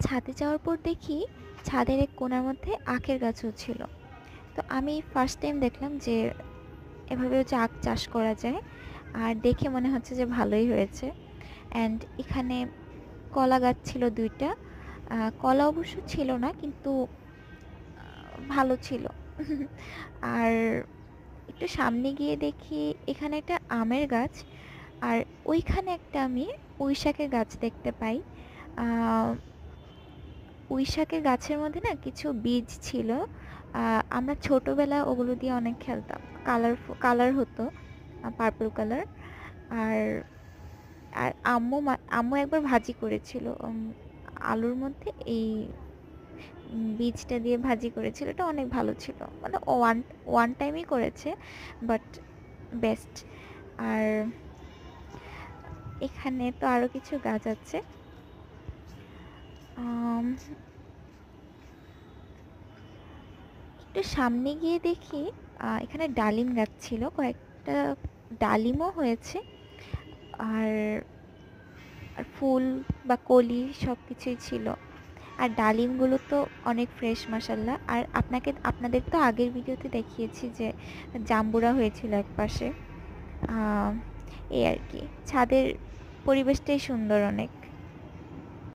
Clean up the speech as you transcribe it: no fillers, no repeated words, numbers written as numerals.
ছাদে যাওয়ার পর দেখি ছাদের এক কোণার মধ্যে আখের গাছও ছিল। তো আমি ফার্স্ট টাইম দেখলাম যে এভাবেও যে আখ চাষ করা যায়, আর দেখে মনে হচ্ছে যে ভালোই হয়েছে। অ্যান্ড এখানে কলা গাছ ছিল ২টা। কলা অবশ্য ছিল না, কিন্তু ভালো ছিল। আর একটু সামনে গিয়ে দেখি এখানে একটা আমের গাছ, আর ওইখানে একটা আমি পুঁই শাকের গাছ দেখতে পাই। আহ, পুঁই শাকের গাছের মধ্যে না কিছু বীজ ছিল। আমরা ছোটবেলায় ওগুলো দিয়ে অনেক খেলতাম। কালার হতো, পার্পল কালার। আর আর আম্মু একবার ভাজি করেছিল, আলুর মধ্যে এই বীজটা দিয়ে ভাজি করেছিল। এটা অনেক ভালো ছিল, মানে ওয়ান ওয়ান টাইমই করেছে, বাট বেস্ট। আর এখানে তো আরো কিছু গাছ আছে। আম, একটু সামনে গিয়ে দেখি এখানে ডালিম গাছ ছিল কয়েকটা, ডালিমও হয়েছে। আর আর ফুল বা কলি সব কিছুই ছিল। আর ডালিমগুলো তো অনেক ফ্রেশ, মাসাল্লাহ। আর আপনাদের তো আগের ভিডিওতে দেখিয়েছি যে জাম্বুরা হয়েছিল একপাশে। আহ, এই আর কি, ছাদের পরিবেশটাই সুন্দর অনেক।